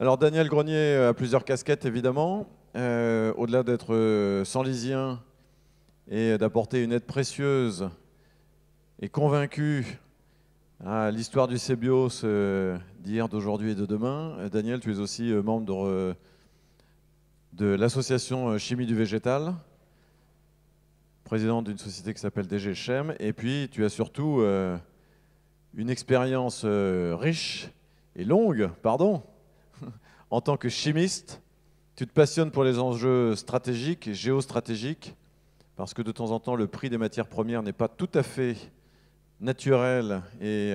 Alors Daniel Grenier a plusieurs casquettes évidemment. Au-delà d'être sanlysien et d'apporter une aide précieuse et convaincu à l'histoire du CBIOS d'hier, d'aujourd'hui et de demain, Daniel, tu es aussi membre de l'association Chimie du Végétal, président d'une société qui s'appelle DG Chem, et puis tu as surtout une expérience riche et longue, pardon, en tant que chimiste. Tu te passionnes pour les enjeux stratégiques et géostratégiques, parce que de temps en temps, le prix des matières premières n'est pas tout à fait naturel et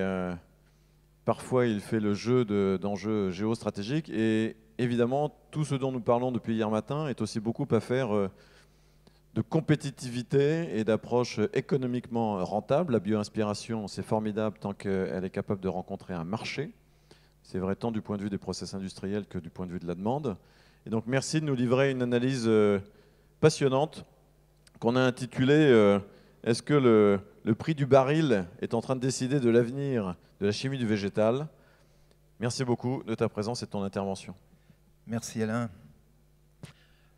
parfois il fait le jeu d'enjeux géostratégiques. Et évidemment, tout ce dont nous parlons depuis hier matin est aussi beaucoup à faire de compétitivité et d'approche économiquement rentable. La bioinspiration, c'est formidable tant qu'elle est capable de rencontrer un marché. C'est vrai tant du point de vue des process industriels que du point de vue de la demande. Et donc merci de nous livrer une analyse passionnante qu'on a intitulée Est-ce que le prix du baril est en train de décider de l'avenir de la chimie du végétal? Merci beaucoup de ta présence et de ton intervention. Merci Alain.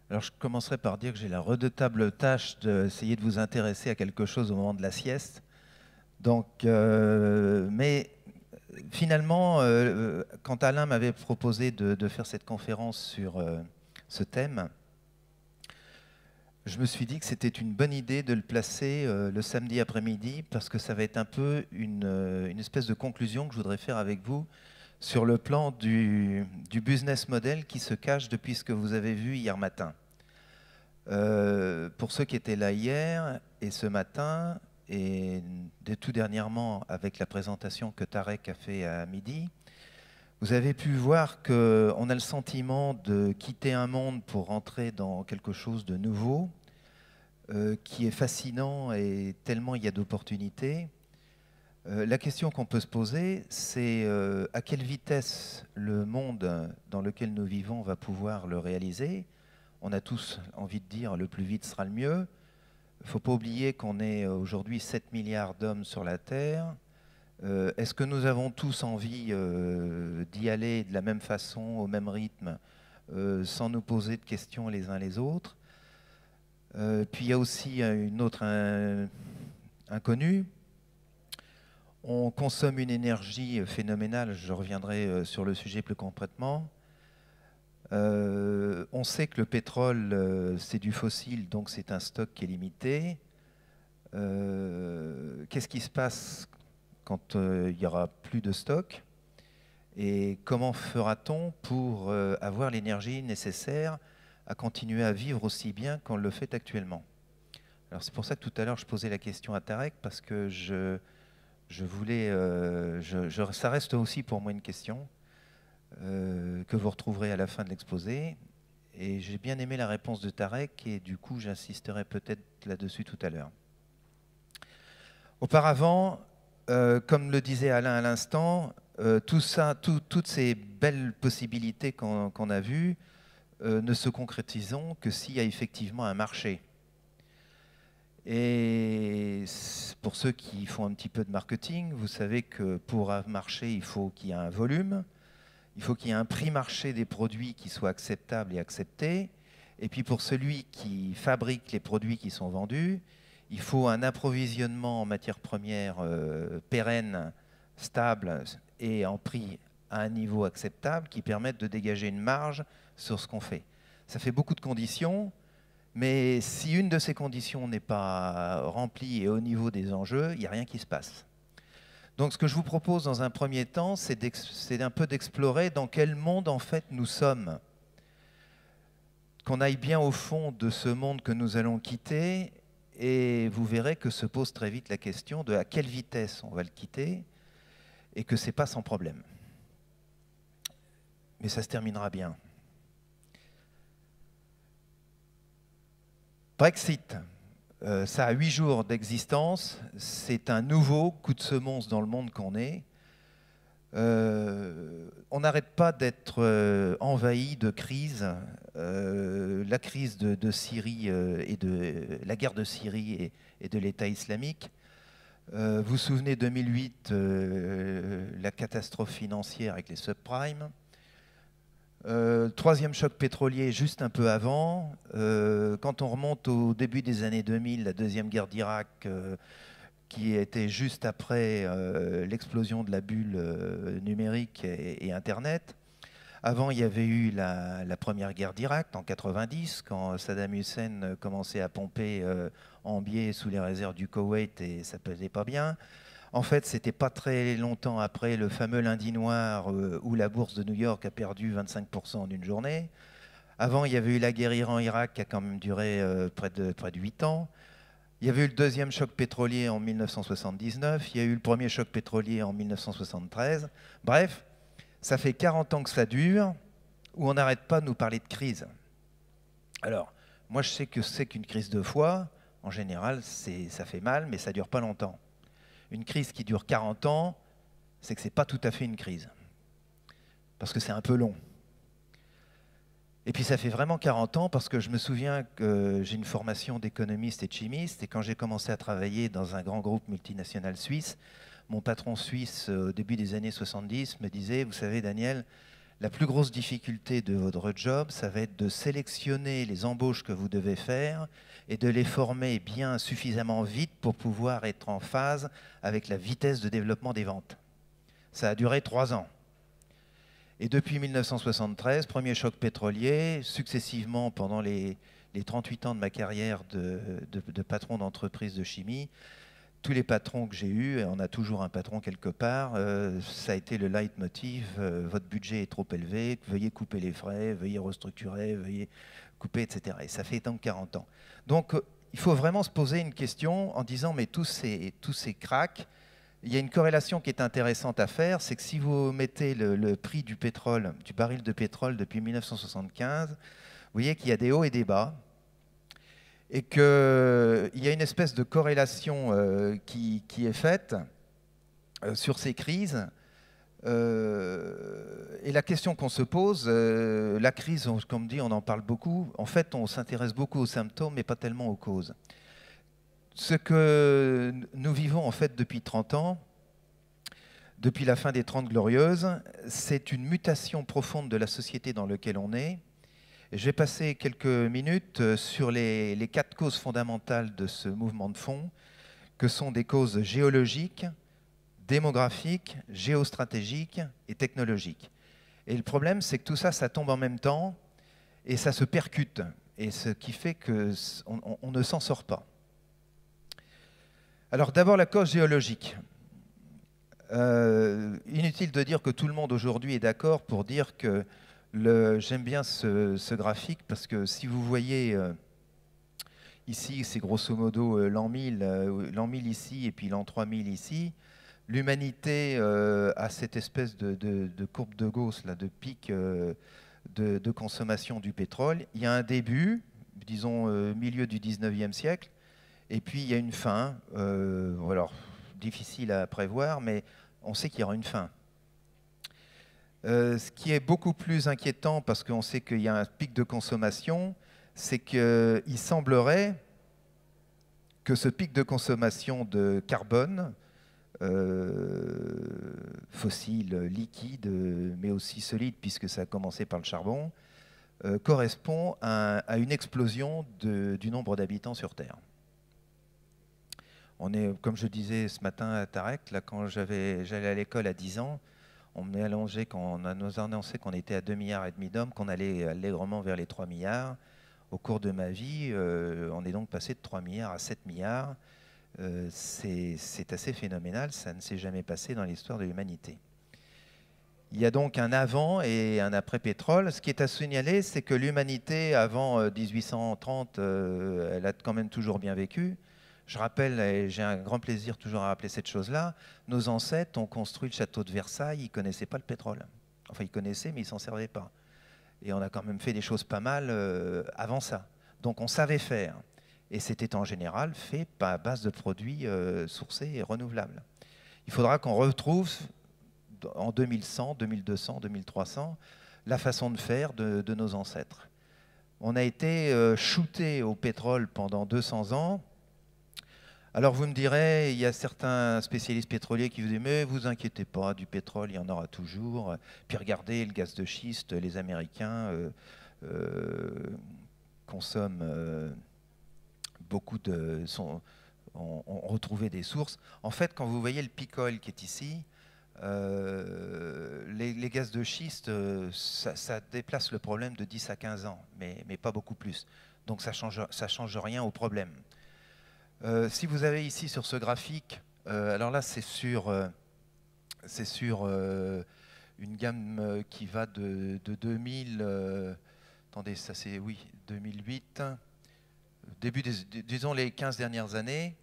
Alors je commencerai par dire que j'ai la redoutable tâche d'essayer de vous intéresser à quelque chose au moment de la sieste. Donc, mais finalement, quand Alain m'avait proposé de faire cette conférence sur ce thème, je me suis dit que c'était une bonne idée de le placer le samedi après-midi parce que ça va être un peu une espèce de conclusion que je voudrais faire avec vous sur le plan du business model qui se cache depuis ce que vous avez vu hier matin. Pour ceux qui étaient là hier et ce matin, et tout dernièrement avec la présentation que Tarek a fait à midi, vous avez pu voir qu'on a le sentiment de quitter un monde pour rentrer dans quelque chose de nouveau, qui est fascinant et tellement il y a d'opportunités. La question qu'on peut se poser, c'est à quelle vitesse le monde dans lequel nous vivons va pouvoir le réaliser. On a tous envie de dire le plus vite sera le mieux. Il ne faut pas oublier qu'on est aujourd'hui 7 milliards d'hommes sur la Terre. Est-ce que nous avons tous envie d'y aller de la même façon, au même rythme, sans nous poser de questions les uns les autres? Puis il y a aussi une autre inconnue. On consomme une énergie phénoménale, je reviendrai sur le sujet plus concrètement. On sait que le pétrole, c'est du fossile, donc c'est un stock qui est limité. Qu'est-ce qui se passe quand il n'y aura plus de stock? Et comment fera-t-on pour avoir l'énergie nécessaire à continuer à vivre aussi bien qu'on le fait actuellement? Alors c'est pour ça que tout à l'heure je posais la question à Tarek, parce que je voulais, ça reste aussi pour moi une question que vous retrouverez à la fin de l'exposé. Et j'ai bien aimé la réponse de Tarek, et du coup j'insisterai peut-être là-dessus tout à l'heure. Auparavant, comme le disait Alain à l'instant, toutes ces belles possibilités qu'on a vues ne se concrétiseront que s'il y a effectivement un marché. Et pour ceux qui font un petit peu de marketing, vous savez que pour un marché, il faut qu'il y ait un volume, il faut qu'il y ait un prix marché des produits qui soit acceptable et accepté. Et puis pour celui qui fabrique les produits qui sont vendus, il faut un approvisionnement en matières premières pérenne, stable et en prix à un niveau acceptable qui permette de dégager une marge sur ce qu'on fait. Ça fait beaucoup de conditions. Mais si une de ces conditions n'est pas remplie et au niveau des enjeux, il n'y a rien qui se passe. Donc ce que je vous propose dans un premier temps, c'est un peu d'explorer dans quel monde en fait nous sommes. Qu'on aille bien au fond de ce monde que nous allons quitter, et vous verrez que se pose très vite la question de à quelle vitesse on va le quitter, et que ce n'est pas sans problème. Mais ça se terminera bien. Brexit, ça a 8 jours d'existence, c'est un nouveau coup de semonce dans le monde qu'on est. On n'arrête pas d'être envahi de crises. La crise de Syrie et de la guerre de Syrie et de l'État islamique. Vous vous souvenez 2008, la catastrophe financière avec les subprimes. Troisième choc pétrolier juste un peu avant. Quand on remonte au début des années 2000, la deuxième guerre d'Irak, qui était juste après l'explosion de la bulle numérique et Internet. Avant, il y avait eu la première guerre d'Irak en 90, quand Saddam Hussein commençait à pomper en biais sous les réserves du Koweït et ça pesait pas bien. En fait, c'était pas très longtemps après le fameux lundi noir où la bourse de New York a perdu 25% en une journée. Avant, il y avait eu la guerre Iran-Irak qui a quand même duré près de 8 ans. Il y avait eu le deuxième choc pétrolier en 1979. Il y a eu le premier choc pétrolier en 1973. Bref, ça fait 40 ans que ça dure, où on n'arrête pas de nous parler de crise. Alors, moi je sais que c'est qu'une crise de foi. En général, ça fait mal, mais ça ne dure pas longtemps. Une crise qui dure 40 ans, c'est que ce n'est pas tout à fait une crise. Parce que c'est un peu long. Et puis ça fait vraiment 40 ans parce que je me souviens que j'ai une formation d'économiste et de chimiste. Et quand j'ai commencé à travailler dans un grand groupe multinational suisse, mon patron suisse, au début des années 70, me disait, vous savez Daniel, la plus grosse difficulté de votre job, ça va être de sélectionner les embauches que vous devez faire et de les former bien suffisamment vite pour pouvoir être en phase avec la vitesse de développement des ventes. Ça a duré 3 ans. Et depuis 1973, premier choc pétrolier, successivement pendant les 38 ans de ma carrière de patron d'entreprise de chimie, tous les patrons que j'ai eus, et on a toujours un patron quelque part, ça a été le leitmotiv, votre budget est trop élevé, veuillez couper les frais, veuillez restructurer, veuillez couper, etc. Et ça fait tant que 40 ans. Donc il faut vraiment se poser une question en disant, mais tous ces cracks, il y a une corrélation qui est intéressante à faire, c'est que si vous mettez le prix du pétrole, du baril de pétrole depuis 1975, vous voyez qu'il y a des hauts et des bas, et qu'il y a une espèce de corrélation qui est faite sur ces crises. Et la question qu'on se pose, la crise, comme dit, on en parle beaucoup. En fait, on s'intéresse beaucoup aux symptômes, mais pas tellement aux causes. Ce que nous vivons en fait depuis 30 ans, depuis la fin des 30 Glorieuses, c'est une mutation profonde de la société dans laquelle on est. Je vais passer quelques minutes sur les 4 causes fondamentales de ce mouvement de fond, que sont des causes géologiques, démographiques, géostratégiques et technologiques. Et le problème, c'est que tout ça, ça tombe en même temps et ça se percute. Et ce qui fait qu'on ne s'en sort pas. Alors d'abord la cause géologique. Inutile de dire que tout le monde aujourd'hui est d'accord pour dire que j'aime bien ce graphique parce que si vous voyez ici, c'est grosso modo l'an 1000 ici et puis l'an 3000 ici. L'humanité a cette espèce de courbe de Gauss, là, de pic de consommation du pétrole. Il y a un début, disons milieu du 19e siècle, et puis il y a une fin. Alors, difficile à prévoir, mais on sait qu'il y aura une fin. Ce qui est beaucoup plus inquiétant, parce qu'on sait qu'il y a un pic de consommation, c'est qu'il semblerait que ce pic de consommation de carbone, fossile, liquide, mais aussi solide, puisque ça a commencé par le charbon, correspond à une explosion du nombre d'habitants sur Terre. On est, comme je disais ce matin à Tarek, là, quand j'allais à l'école à 10 ans, on nous a annoncé qu'on était à 2,5 milliards d'hommes, qu'on allait allègrement vers les 3 milliards. Au cours de ma vie, on est donc passé de 3 milliards à 7 milliards. C'est assez phénoménal, ça ne s'est jamais passé dans l'histoire de l'humanité. Il y a donc un avant et un après pétrole. Ce qui est à signaler, c'est que l'humanité, avant 1830, elle a quand même toujours bien vécu. Je rappelle, et j'ai un grand plaisir toujours à rappeler cette chose-là, nos ancêtres ont construit le château de Versailles, ils ne connaissaient pas le pétrole. Enfin, ils connaissaient, mais ils ne s'en servaient pas. Et on a quand même fait des choses pas mal avant ça. Donc on savait faire. Et c'était en général fait à base de produits sourcés et renouvelables. Il faudra qu'on retrouve en 2100, 2200, 2300 la façon de faire de nos ancêtres. On a été shooté au pétrole pendant 200 ans, Alors vous me direz, il y a certains spécialistes pétroliers qui vous disent mais vous inquiétez pas, du pétrole il y en aura toujours. Puis regardez le gaz de schiste, les Américains consomment beaucoup de, ont retrouvé des sources. En fait, quand vous voyez le peak oil qui est ici, les gaz de schiste, ça déplace le problème de 10 à 15 ans, mais pas beaucoup plus. Donc ça change rien au problème. Si vous avez ici sur ce graphique, alors là c'est sur une gamme qui va de 2000, attendez, ça c'est, oui, 2008, disons les 15 dernières années.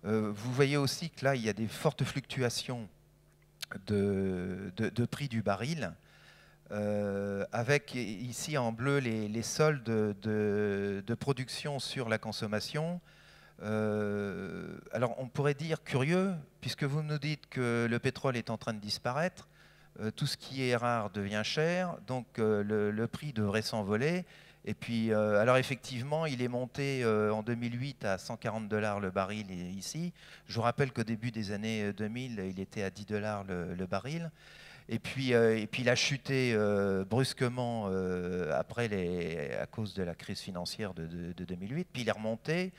Vous voyez aussi que là il y a des fortes fluctuations de prix du baril, avec ici en bleu les soldes de production sur la consommation. Alors on pourrait dire curieux, puisque vous nous dites que le pétrole est en train de disparaître, tout ce qui est rare devient cher, donc le prix devrait s'envoler. Et puis, alors effectivement, il est monté en 2008 à 140 $ le baril ici. Je vous rappelle qu'au début des années 2000, il était à 10 $ le baril. Et puis il a chuté brusquement à cause de la crise financière de 2008. Puis il est remonté.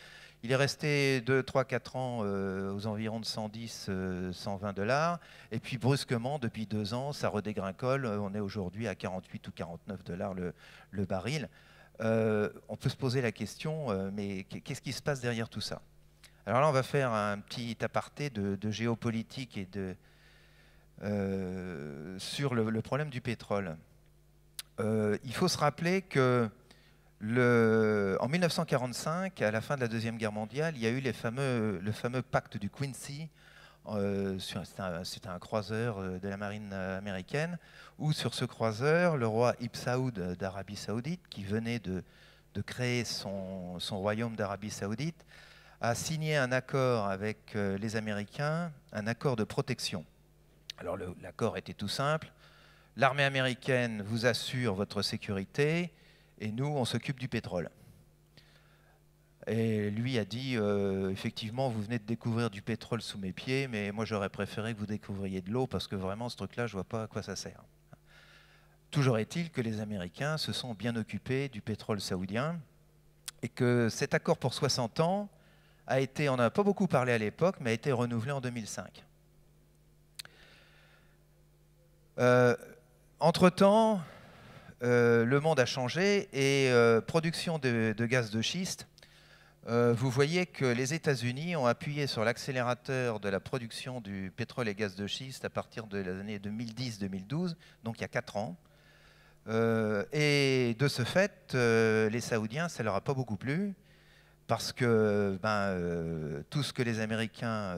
Il est resté 2, 3, 4 ans aux environs de 110, 120 $. Et puis brusquement, depuis 2 ans, ça redégringole. On est aujourd'hui à 48 ou 49 $ le baril. On peut se poser la question, mais qu'est-ce qui se passe derrière tout ça? Alors là, on va faire un petit aparté de géopolitique et sur le problème du pétrole. Il faut se rappeler que en 1945, à la fin de la Deuxième Guerre mondiale, il y a eu le fameux pacte du Quincy. C'était un croiseur de la marine américaine, où sur ce croiseur, le roi Ibn Saoud d'Arabie Saoudite, qui venait de créer son royaume d'Arabie Saoudite, a signé un accord avec les Américains, un accord de protection. Alors l'accord était tout simple. L'armée américaine vous assure votre sécurité et nous, on s'occupe du pétrole. Et lui a dit, effectivement, vous venez de découvrir du pétrole sous mes pieds, mais moi j'aurais préféré que vous découvriez de l'eau parce que vraiment ce truc-là, je ne vois pas à quoi ça sert. Toujours est-il que les Américains se sont bien occupés du pétrole saoudien et que cet accord pour 60 ans a été, on n'a pas beaucoup parlé à l'époque, mais a été renouvelé en 2005. Entre-temps, le monde a changé et production de gaz de schiste, vous voyez que les États-Unis ont appuyé sur l'accélérateur de la production du pétrole et gaz de schiste à partir de l'année 2010-2012, donc il y a 4 ans. Et de ce fait, les Saoudiens, ça ne leur a pas beaucoup plu, parce que tout ce que les Américains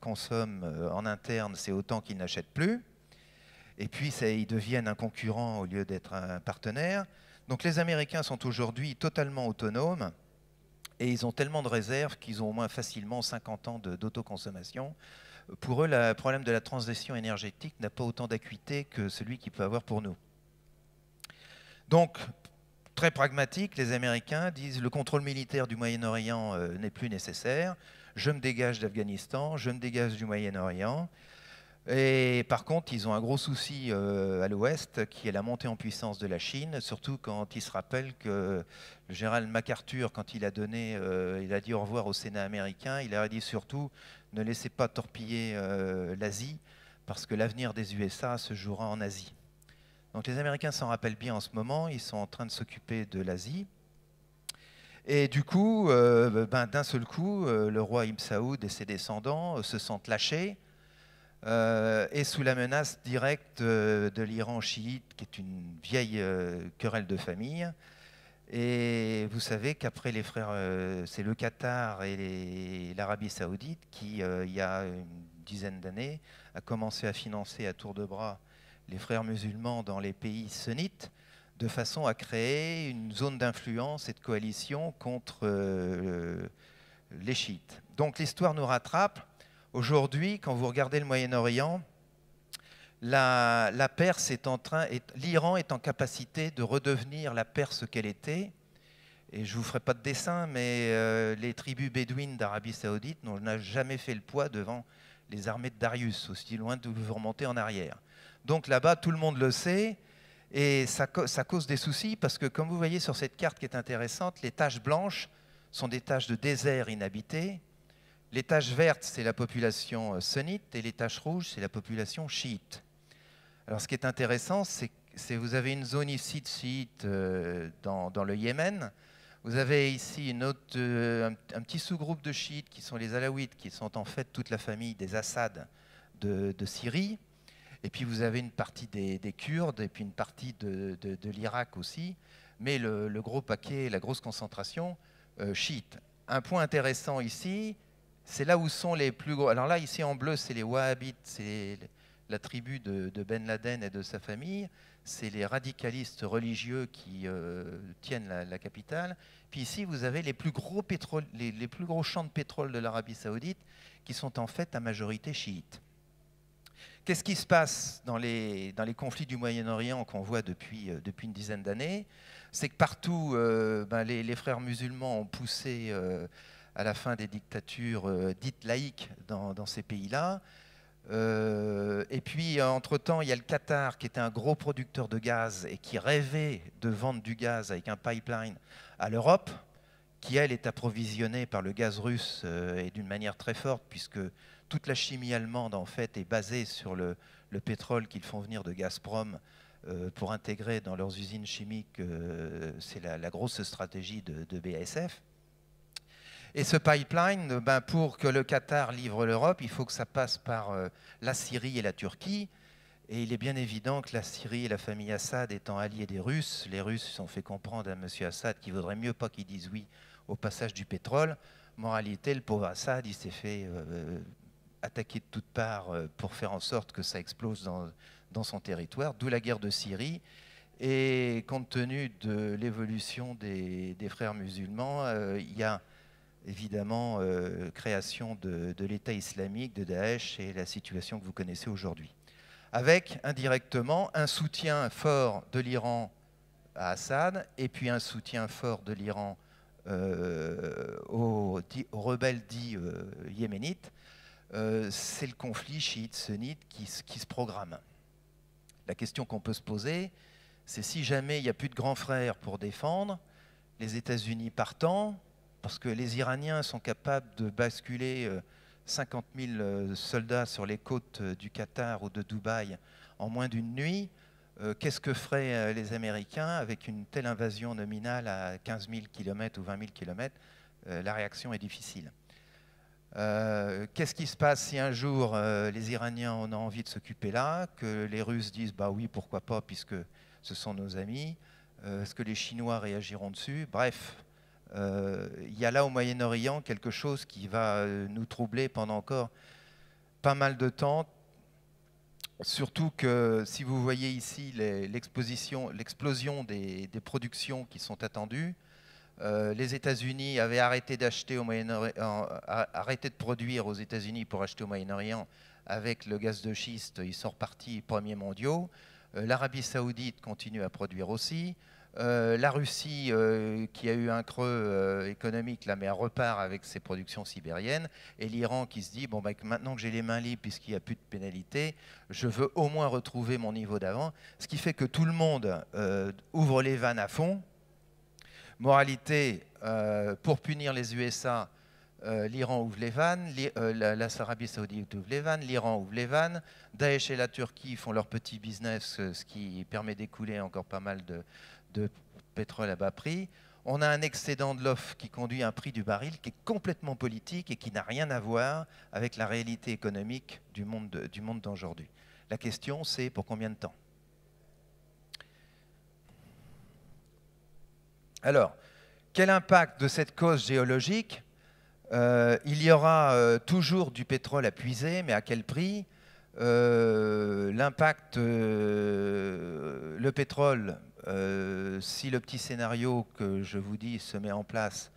consomment en interne, c'est autant qu'ils n'achètent plus. Et puis, ils deviennent un concurrent au lieu d'être un partenaire. Donc les Américains sont aujourd'hui totalement autonomes et ils ont tellement de réserves qu'ils ont au moins facilement 50 ans d'autoconsommation. Pour eux, le problème de la transition énergétique n'a pas autant d'acuité que celui qu'il peut avoir pour nous. Donc, très pragmatique, les Américains disent le contrôle militaire du Moyen-Orient n'est plus nécessaire. Je me dégage d'Afghanistan, je me dégage du Moyen-Orient. Et par contre, ils ont un gros souci à l'ouest, qui est la montée en puissance de la Chine, surtout quand ils se rappellent que le général MacArthur, quand il a dit au revoir au Sénat américain, il a dit surtout ne laissez pas torpiller l'Asie, parce que l'avenir des USA se jouera en Asie. Donc les Américains s'en rappellent bien en ce moment, ils sont en train de s'occuper de l'Asie. Et du coup, d'un seul coup, le roi Ibn Saoud et ses descendants se sentent lâchés, et sous la menace directe de l'Iran chiite, qui est une vieille querelle de famille. Et vous savez qu'après les frères, c'est le Qatar et l'Arabie Saoudite qui, il y a une dizaine d'années, a commencé à financer à tour de bras les frères musulmans dans les pays sunnites, de façon à créer une zone d'influence et de coalition contre les chiites. Donc l'histoire nous rattrape. Aujourd'hui, quand vous regardez le Moyen-Orient, la Perse l'Iran est en capacité de redevenir la Perse qu'elle était, Et je ne vous ferai pas de dessin, mais les tribus bédouines d'Arabie Saoudite n'ont jamais fait le poids devant les armées de Darius, aussi loin de vous remonter en arrière. Donc là-bas, tout le monde le sait, et ça cause des soucis, parce que comme vous voyez sur cette carte qui est intéressante, les taches blanches sont des taches de désert inhabité, les taches vertes, c'est la population sunnite, et les taches rouges, c'est la population chiite. Alors ce qui est intéressant, c'est que vous avez une zone ici de chiites dans le Yémen. Vous avez ici un petit sous-groupe de chiites qui sont les alaouites, qui sont en fait toute la famille des Assad de Syrie. Et puis vous avez une partie des Kurdes et puis une partie de l'Irak aussi. Mais le gros paquet, la grosse concentration, chiite. Un point intéressant ici, c'est là où sont les plus gros. Alors là, ici en bleu, c'est les Wahhabites, c'est la tribu de Ben Laden et de sa famille. C'est les radicalistes religieux qui tiennent la capitale. Puis ici, vous avez les plus gros champs de pétrole de l'Arabie Saoudite, qui sont en fait à majorité chiites. Qu'est-ce qui se passe dans les conflits du Moyen-Orient qu'on voit depuis une dizaine d'années? C'est que partout, les frères musulmans ont poussé à la fin des dictatures dites laïques dans ces pays-là. Et puis, entre-temps, il y a le Qatar, qui était un gros producteur de gaz et qui rêvait de vendre du gaz avec un pipeline à l'Europe, qui, elle, est approvisionnée par le gaz russe et d'une manière très forte, puisque toute la chimie allemande, en fait, est basée sur le pétrole qu'ils font venir de Gazprom pour intégrer dans leurs usines chimiques. C'est la grosse stratégie de BASF. Et ce pipeline, pour que le Qatar livre l'Europe, il faut que ça passe par la Syrie et la Turquie. Et il est bien évident que la Syrie et la famille Assad étant alliés des Russes, les Russes se sont fait comprendre à M. Assad qu'il vaudrait mieux pas qu'ils disent oui au passage du pétrole. Moralité, le pauvre Assad, il s'est fait attaquer de toutes parts pour faire en sorte que ça explose dans son territoire, d'où la guerre de Syrie. Et compte tenu de l'évolution des frères musulmans, il y a évidemment création de l'État islamique, de Daesh et la situation que vous connaissez aujourd'hui. Avec indirectement un soutien fort de l'Iran à Assad et puis un soutien fort de l'Iran aux rebelles dits yéménites. C'est le conflit chiite-sunnite qui se programme. La question qu'on peut se poser, c'est si jamais il n'y a plus de grands frères pour défendre, les États-Unis partant, parce que les Iraniens sont capables de basculer 50 000 soldats sur les côtes du Qatar ou de Dubaï en moins d'une nuit, qu'est-ce que feraient les Américains avec une telle invasion nominale à 15 000 km ou 20 000 km? La réaction est difficile. Qu'est-ce qui se passe si un jour les Iraniens en ont envie de s'occuper là, que les Russes disent bah oui, pourquoi pas, puisque ce sont nos amis? Est-ce que les Chinois réagiront dessus? Bref, il y a là au Moyen-Orient quelque chose qui va nous troubler pendant encore pas mal de temps. Surtout que si vous voyez ici l'explosion des productions qui sont attendues, les États-Unis avaient arrêté d'acheter au Moyen-Orient, arrêté de produire aux États-Unis pour acheter au Moyen-Orient avec le gaz de schiste. Ils sont repartis premiers mondiaux. L'Arabie Saoudite continue à produire aussi. La Russie, qui a eu un creux économique, là, mais elle repart avec ses productions sibériennes. Et l'Iran qui se dit, bon, maintenant que j'ai les mains libres, puisqu'il n'y a plus de pénalité, je veux au moins retrouver mon niveau d'avant. Ce qui fait que tout le monde ouvre les vannes à fond. Moralité, pour punir les USA, l'Iran ouvre les vannes, l'Arabie Saoudite ouvre les vannes, l'Iran ouvre les vannes, Daesh et la Turquie font leur petit business, ce qui permet d'écouler encore pas mal de pétrole à bas prix. On a un excédent de l'offre qui conduit à un prix du baril qui est complètement politique et qui n'a rien à voir avec la réalité économique du monde d'aujourd'hui. La question, c'est pour combien de temps? Alors, quel impact de cette cause géologique? Il y aura toujours du pétrole à puiser, mais à quel prix? L'impact, le pétrole, si le petit scénario que je vous dis se met en place,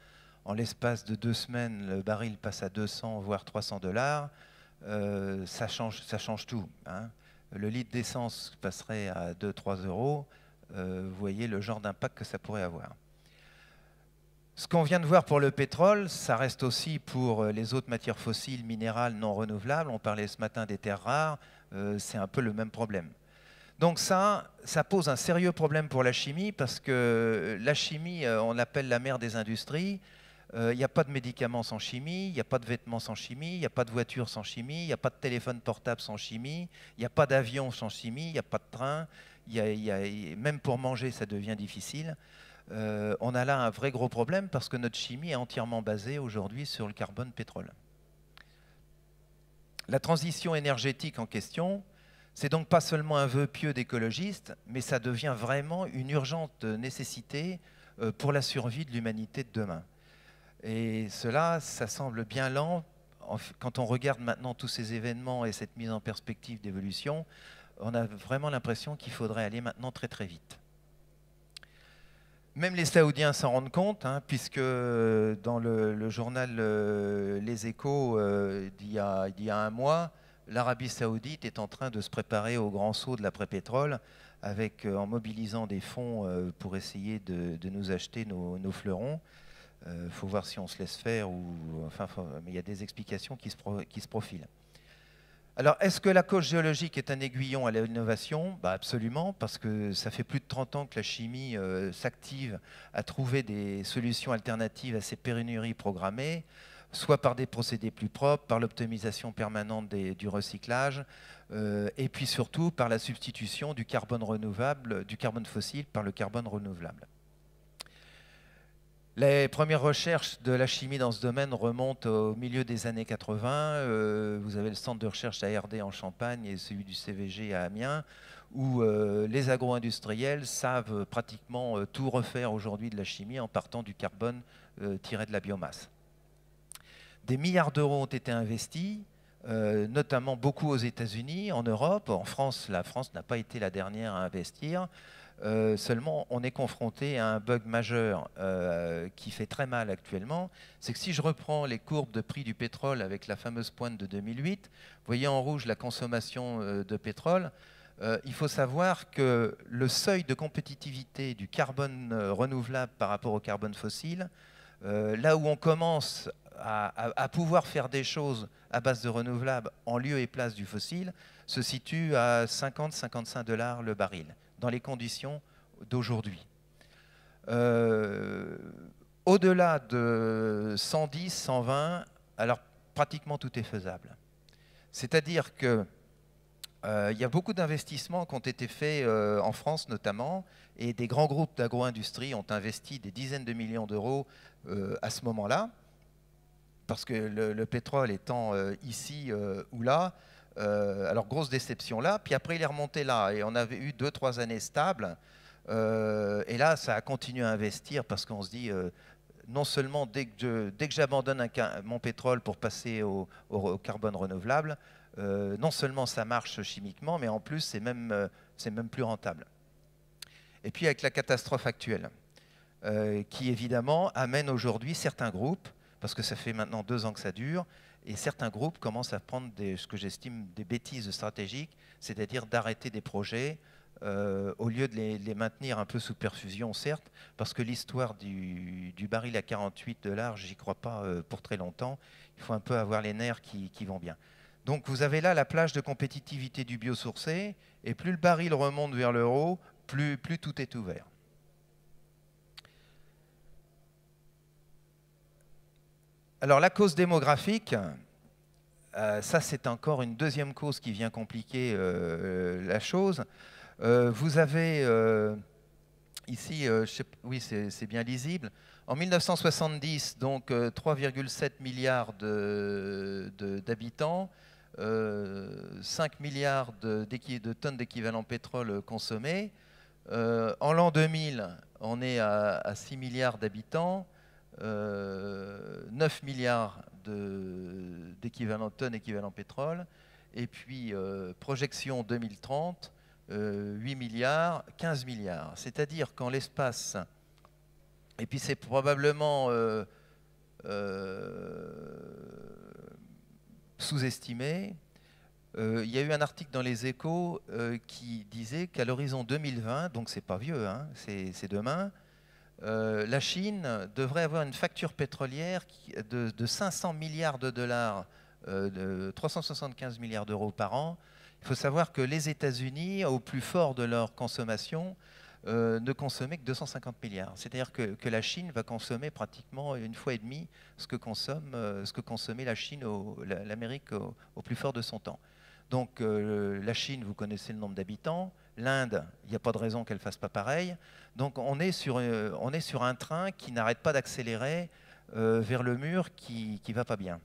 en l'espace de 2 semaines, le baril passe à 200 voire 300 $, ça change tout, hein. Le litre d'essence passerait à 2-3 €. Vous voyez le genre d'impact que ça pourrait avoir. Ce qu'on vient de voir pour le pétrole, ça reste aussi pour les autres matières fossiles, minérales, non renouvelables. On parlait ce matin des terres rares, c'est un peu le même problème. Donc ça pose un sérieux problème pour la chimie, parce que la chimie, on l'appelle la mère des industries. Il n'y a pas de médicaments sans chimie, il n'y a pas de vêtements sans chimie, il n'y a pas de voiture sans chimie, il n'y a pas de téléphone portable sans chimie, il n'y a pas d'avion sans chimie, il n'y a pas de train, même pour manger, ça devient difficile. On a là un vrai gros problème, parce que notre chimie est entièrement basée aujourd'hui sur le carbone-pétrole. La transition énergétique en question, c'est donc pas seulement un vœu pieux d'écologiste, mais ça devient vraiment une urgente nécessité pour la survie de l'humanité de demain. Et cela, ça semble bien lent. Quand on regarde maintenant tous ces événements et cette mise en perspective d'évolution, on a vraiment l'impression qu'il faudrait aller maintenant très très vite. Même les Saoudiens s'en rendent compte, hein, puisque dans le journal Les Échos d'il y a un mois, l'Arabie Saoudite est en train de se préparer au grand saut de l'après-pétrole, en mobilisant des fonds pour essayer de nous acheter nos fleurons. Faut voir si on se laisse faire, mais il y a des explications qui se profilent. Alors, est-ce que la cause géologique est un aiguillon à l'innovation? Absolument, parce que ça fait plus de 30 ans que la chimie s'active à trouver des solutions alternatives à ces pénuries programmées, soit par des procédés plus propres, par l'optimisation permanente du recyclage, et puis surtout par la substitution du carbone renouvelable, du carbone fossile par le carbone renouvelable. Les premières recherches de la chimie dans ce domaine remontent au milieu des années 80. Vous avez le centre de recherche ARD en Champagne et celui du CVG à Amiens, où les agro-industriels savent pratiquement tout refaire aujourd'hui de la chimie en partant du carbone tiré de la biomasse. Des milliards d'euros ont été investis, notamment beaucoup aux États-Unis, en Europe. En France, la France n'a pas été la dernière à investir. Seulement, on est confronté à un bug majeur qui fait très mal actuellement. C'est que si je reprends les courbes de prix du pétrole avec la fameuse pointe de 2008, vous voyez en rouge la consommation de pétrole. Il faut savoir que le seuil de compétitivité du carbone renouvelable par rapport au carbone fossile, là où on commence à pouvoir faire des choses à base de renouvelables en lieu et place du fossile, se situe à 50-55 $ le baril, dans les conditions d'aujourd'hui. Au-delà de 110, 120, alors pratiquement tout est faisable. C'est-à-dire qu'il y a beaucoup d'investissements qui ont été faits en France notamment, et des grands groupes d'agro-industrie ont investi des dizaines de millions d'euros à ce moment-là, parce que le pétrole étant ici ou là, alors grosse déception là, puis après il est remonté là, et on avait eu 2-3 années stables, et là ça a continué à investir, parce qu'on se dit, non seulement dès que j'abandonne mon pétrole pour passer au carbone renouvelable, non seulement ça marche chimiquement, mais en plus c'est même plus rentable. Et puis avec la catastrophe actuelle, qui évidemment amène aujourd'hui certains groupes, parce que ça fait maintenant 2 ans que ça dure, et certains groupes commencent à prendre ce que j'estime des bêtises stratégiques, c'est-à-dire d'arrêter des projets au lieu de les maintenir un peu sous perfusion, certes, parce que l'histoire du baril à 48 $, j'y crois pas pour très longtemps. Il faut un peu avoir les nerfs qui vont bien. Donc vous avez là la plage de compétitivité du biosourcé, et plus le baril remonte vers le haut, plus tout est ouvert. Alors la cause démographique, ça c'est encore une deuxième cause qui vient compliquer la chose. Vous avez ici, oui c'est bien lisible, en 1970, donc 3,7 milliards d'habitants, 5 milliards de tonnes d'équivalent pétrole consommées. En l'an 2000, on est à 6 milliards d'habitants, 9 milliards d'équivalent tonnes, équivalent pétrole, et puis projection 2030, 8 milliards, 15 milliards. C'est-à-dire qu'en l'espace, et puis c'est probablement sous-estimé, il y a eu un article dans les Échos qui disait qu'à l'horizon 2020, donc c'est pas vieux, hein, c'est demain, la Chine devrait avoir une facture pétrolière de 500 milliards de dollars, de 375 milliards d'euros par an. Il faut savoir que les États-Unis, au plus fort de leur consommation, ne consommaient que 250 milliards. C'est-à-dire que la Chine va consommer pratiquement une fois et demie ce que consommait la Chine, l'Amérique au plus fort de son temps. Donc la Chine, vous connaissez le nombre d'habitants. L'Inde, il n'y a pas de raison qu'elle ne fasse pas pareil. Donc on est sur un train qui n'arrête pas d'accélérer vers le mur qui ne va pas bien.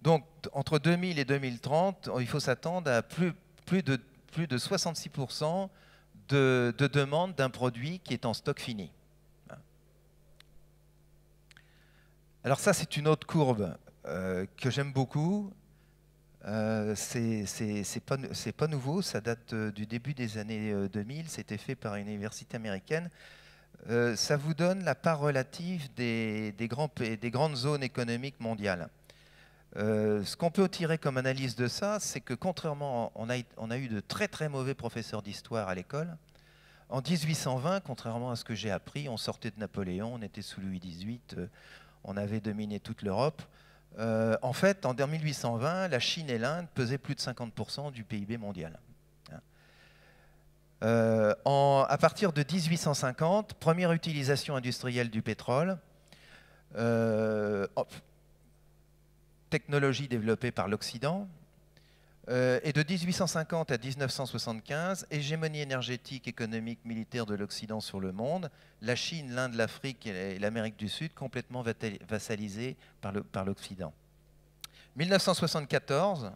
Donc entre 2000 et 2030, il faut s'attendre à plus de 66% de demande d'un produit qui est en stock fini. Alors ça, c'est une autre courbe que j'aime beaucoup. C'est pas nouveau, ça date du début des années 2000, c'était fait par une université américaine. Ça vous donne la part relative des grandes zones économiques mondiales. Ce qu'on peut tirer comme analyse de ça, c'est que contrairement, on a eu de très très mauvais professeurs d'histoire à l'école. En 1820, contrairement à ce que j'ai appris, on sortait de Napoléon, on était sous Louis XVIII, on avait dominé toute l'Europe. En fait, en 1820, la Chine et l'Inde pesaient plus de 50% du PIB mondial. À partir de 1850, première utilisation industrielle du pétrole, technologie développée par l'Occident, et de 1850 à 1975, hégémonie énergétique, économique, militaire de l'Occident sur le monde, la Chine, l'Inde, l'Afrique et l'Amérique du Sud complètement vassalisées par l'Occident. 1974,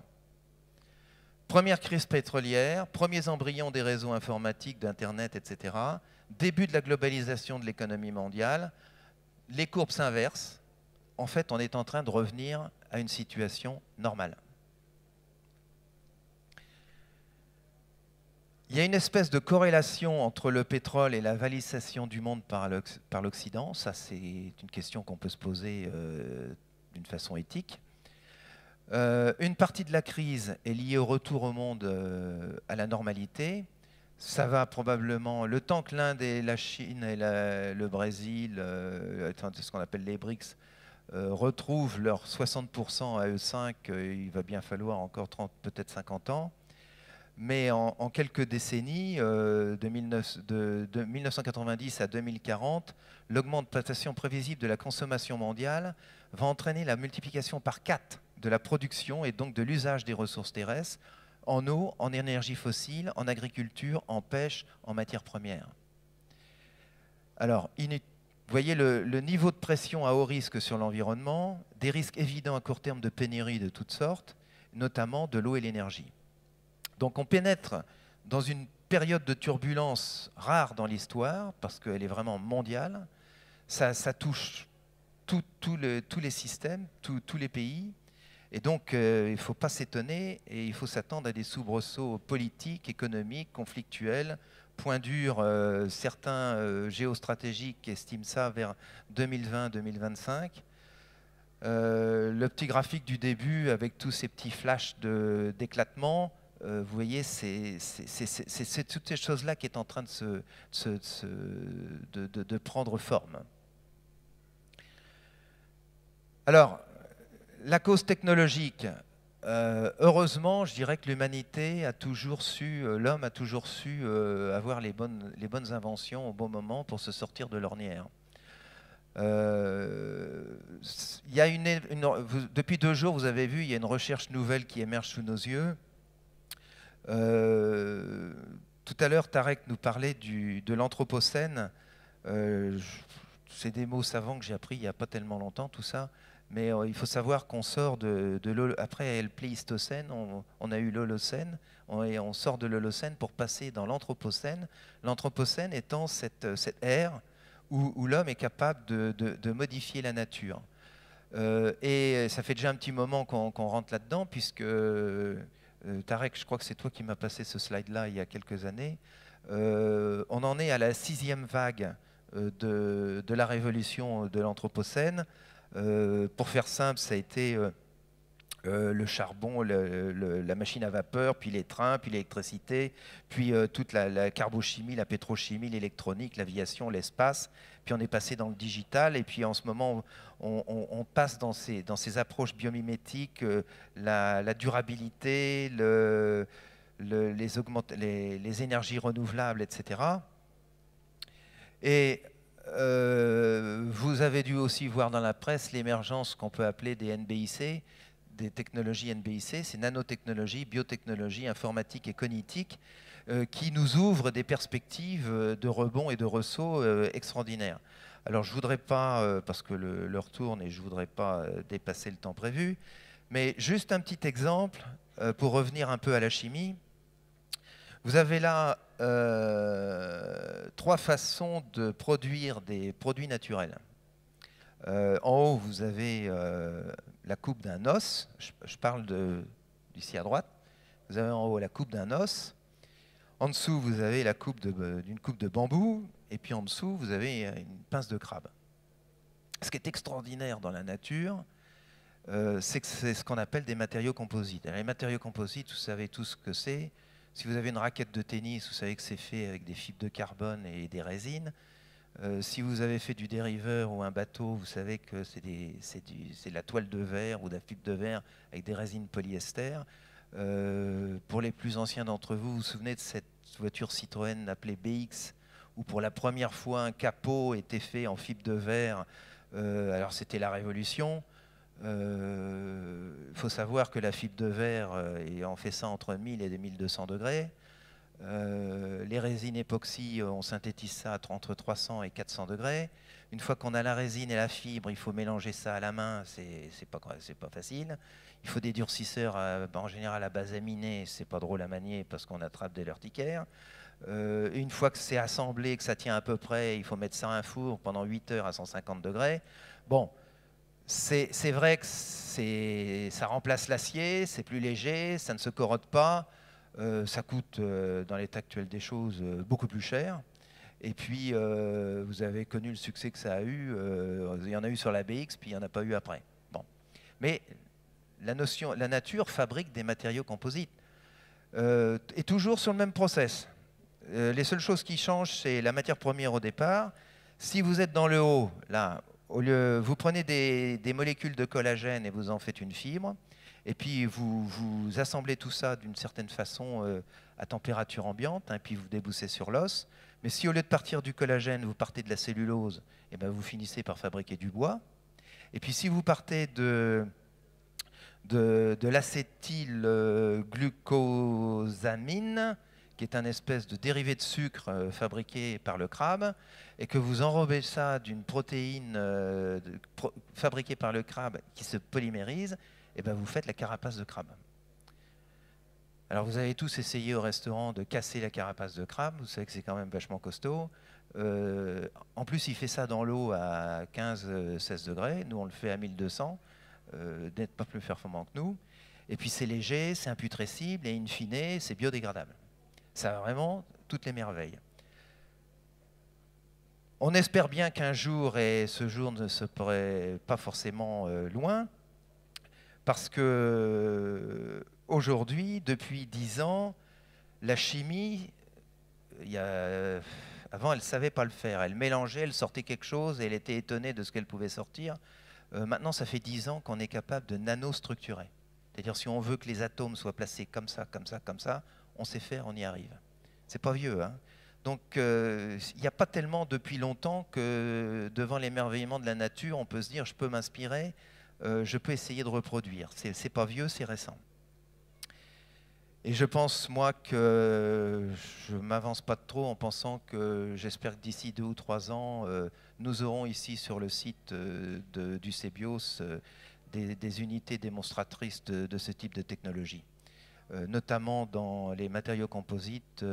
première crise pétrolière, premiers embryons des réseaux informatiques, d'Internet, etc. Début de la globalisation de l'économie mondiale, les courbes s'inversent. En fait, on est en train de revenir à une situation normale. Il y a une espèce de corrélation entre le pétrole et la vassalisation du monde par l'Occident. Ça, c'est une question qu'on peut se poser d'une façon éthique. Une partie de la crise est liée au retour au monde à la normalité. Ça va probablement, le temps que l'Inde et la Chine et le Brésil, ce qu'on appelle les BRICS, retrouvent leurs 60% à eux 5, il va bien falloir encore 30, peut-être 50 ans. Mais en quelques décennies, de 1990 à 2040, l'augmentation prévisible de la consommation mondiale va entraîner la multiplication par 4 de la production et donc de l'usage des ressources terrestres en eau, en énergie fossile, en agriculture, en pêche, en matières premières. Alors, vous voyez le niveau de pression à haut risque sur l'environnement, des risques évidents à court terme de pénurie de toutes sortes, notamment de l'eau et l'énergie. Donc on pénètre dans une période de turbulence rare dans l'histoire, parce qu'elle est vraiment mondiale. Ça touche tous les systèmes, tous les pays. Et donc il ne faut pas s'étonner et il faut s'attendre à des soubresauts politiques, économiques, conflictuels. Point dur, certains géostratégiques estiment ça vers 2020-2025. Le petit graphique du début avec tous ces petits flashs d'éclatement, vous voyez, c'est toutes ces choses-là qui est en train de prendre forme. Alors, la cause technologique, heureusement, je dirais que l'humanité a toujours su, l'homme a toujours su avoir les bonnes inventions au bon moment pour se sortir de l'ornière. Il y a depuis 2 jours, vous avez vu, il y a une recherche nouvelle qui émerge sous nos yeux. Tout à l'heure, Tarek nous parlait de l'Anthropocène. C'est des mots savants que j'ai appris il n'y a pas tellement longtemps, tout ça. Mais il faut savoir qu'on sort après le Pléistocène, on a eu l'Holocène, et on sort de l'Holocène pour passer dans l'Anthropocène. L'Anthropocène étant cette ère où l'homme est capable de modifier la nature. Et ça fait déjà un petit moment qu'on rentre là-dedans, puisque Tarek, je crois que c'est toi qui m'as passé ce slide-là il y a quelques années. On en est à la 6e vague de la révolution de l'Anthropocène. Pour faire simple, ça a été le charbon, la machine à vapeur, puis les trains, puis l'électricité, puis toute la carbochimie, la pétrochimie, l'électronique, l'aviation, l'espace. Puis on est passé dans le digital, et puis en ce moment, on passe dans ces approches biomimétiques, la durabilité, les énergies renouvelables, etc. Et vous avez dû aussi voir dans la presse l'émergence qu'on peut appeler des NBIC, des technologies NBIC, c'est nanotechnologie, biotechnologie, informatique et cognitique, qui nous ouvrent des perspectives de rebond et de ressaut extraordinaires. Alors je ne voudrais pas, parce que l'heure tourne et je ne voudrais pas dépasser le temps prévu, mais juste un petit exemple pour revenir un peu à la chimie. Vous avez là 3 façons de produire des produits naturels. En haut, vous avez la coupe d'un os. Je parle d'ici à droite. Vous avez en haut la coupe d'un os. En dessous, vous avez la coupe d'une coupe de bambou. Et puis en dessous, vous avez une pince de crabe. Ce qui est extraordinaire dans la nature, c'est que c'est ce qu'on appelle des matériaux composites. Alors, les matériaux composites, vous savez tous ce que c'est. Si vous avez une raquette de tennis, vous savez que c'est fait avec des fibres de carbone et des résines. Si vous avez fait du dériveur ou un bateau, vous savez que c'est de la toile de verre ou de la fibre de verre avec des résines polyester. Pour les plus anciens d'entre vous, vous vous souvenez de cette voiture Citroën appelée BX, où pour la première fois un capot était fait en fibre de verre. Alors c'était la révolution. Il faut savoir que la fibre de verre, on fait ça entre 1000 et 1200 degrés. Les résines époxy, on synthétise ça entre 300 et 400 degrés. Une fois qu'on a la résine et la fibre, il faut mélanger ça à la main, c'est pas facile. Il faut des durcisseurs, en général à base aminée, c'est pas drôle à manier parce qu'on attrape des urticaires. Une fois que c'est assemblé, que ça tient à peu près, il faut mettre ça à un four pendant 8 heures à 150 degrés. Bon, c'est vrai que ça remplace l'acier, c'est plus léger, ça ne se corrode pas. Ça coûte, dans l'état actuel des choses, beaucoup plus cher. Et puis, vous avez connu le succès que ça a eu. Il y en a eu sur la BX, puis il n'y en a pas eu après. Bon. Mais la nature fabrique des matériaux composites. Et toujours sur le même process. Les seules choses qui changent, c'est la matière première au départ. Si vous êtes dans le haut, là, vous prenez des molécules de collagène et vous en faites une fibre. Et puis vous assemblez tout ça d'une certaine façon à température ambiante, et puis vous déboussez sur l'os. Mais si au lieu de partir du collagène, vous partez de la cellulose, et ben vous finissez par fabriquer du bois. Et puis si vous partez de l'acétylglucosamine, qui est un espèce de dérivé de sucre fabriqué par le crabe, et que vous enrobez ça d'une protéine fabriquée par le crabe qui se polymérise, et ben vous faites la carapace de crabe. Alors vous avez tous essayé au restaurant de casser la carapace de crabe, vous savez que c'est quand même vachement costaud. En plus, il fait ça dans l'eau à 15-16 degrés, nous on le fait à 1200, d'être pas plus performant que nous. Et puis c'est léger, c'est imputrescible, et in fine, c'est biodégradable. Ça a vraiment toutes les merveilles. On espère bien qu'un jour, et ce jour ne se pourrait pas forcément loin, parce que aujourd'hui, depuis 10 ans, la chimie, avant elle ne savait pas le faire. Elle mélangeait, elle sortait quelque chose et elle était étonnée de ce qu'elle pouvait sortir. Maintenant, ça fait 10 ans qu'on est capable de nanostructurer. C'est-à-dire si on veut que les atomes soient placés comme ça, comme ça, comme ça, on sait faire, on y arrive. C'est pas vieux, hein. Donc il n'y a pas tellement depuis longtemps que devant l'émerveillement de la nature, on peut se dire je peux m'inspirer, je peux essayer de reproduire. C'est pas vieux, c'est récent. Et je pense, moi, que je ne m'avance pas trop en pensant que j'espère que d'ici 2 ou 3 ans, nous aurons ici sur le site du CEBIOS des unités démonstratrices de ce type de technologie. Notamment dans les matériaux composites,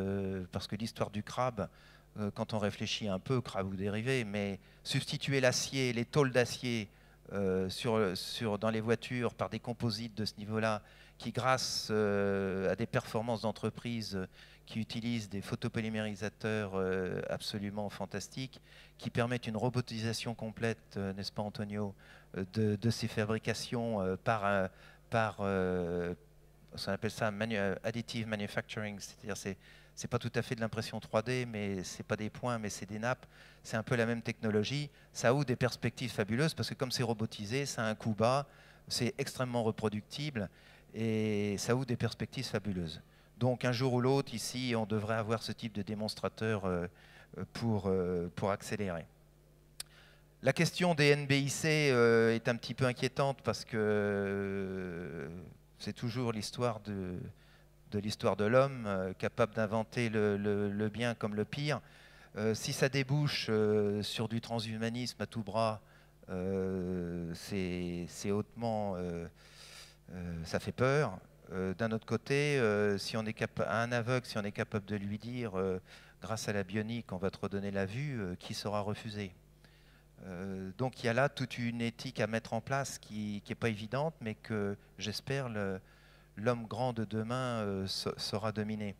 parce que l'histoire du crabe, quand on réfléchit un peu, crabe ou dérivé, mais substituer l'acier, les tôles d'acier dans les voitures par des composites de ce niveau-là, qui grâce à des performances d'entreprises qui utilisent des photopolymérisateurs absolument fantastiques, qui permettent une robotisation complète, n'est-ce pas Antonio, de ces fabrications par, on appelle ça additive manufacturing, c'est-à-dire c'est pas tout à fait de l'impression 3D, mais c'est pas des points, mais c'est des nappes. C'est un peu la même technologie. Ça ouvre des perspectives fabuleuses parce que comme c'est robotisé, ça a un coût bas, c'est extrêmement reproductible et ça ouvre des perspectives fabuleuses. Donc un jour ou l'autre, ici, on devrait avoir ce type de démonstrateur pour accélérer. La question des NBIC est un petit peu inquiétante parce que c'est toujours l'histoire de l'histoire de l'homme, capable d'inventer le bien comme le pire. Si ça débouche sur du transhumanisme à tout bras, c'est hautement... ça fait peur. D'un autre côté, si on est à un aveugle, si on est capable de lui dire, grâce à la bionique, on va te redonner la vue, qui saura refuser? Donc il y a là toute une éthique à mettre en place qui n'est pas évidente, mais que j'espère l'homme grand de demain saura dominer.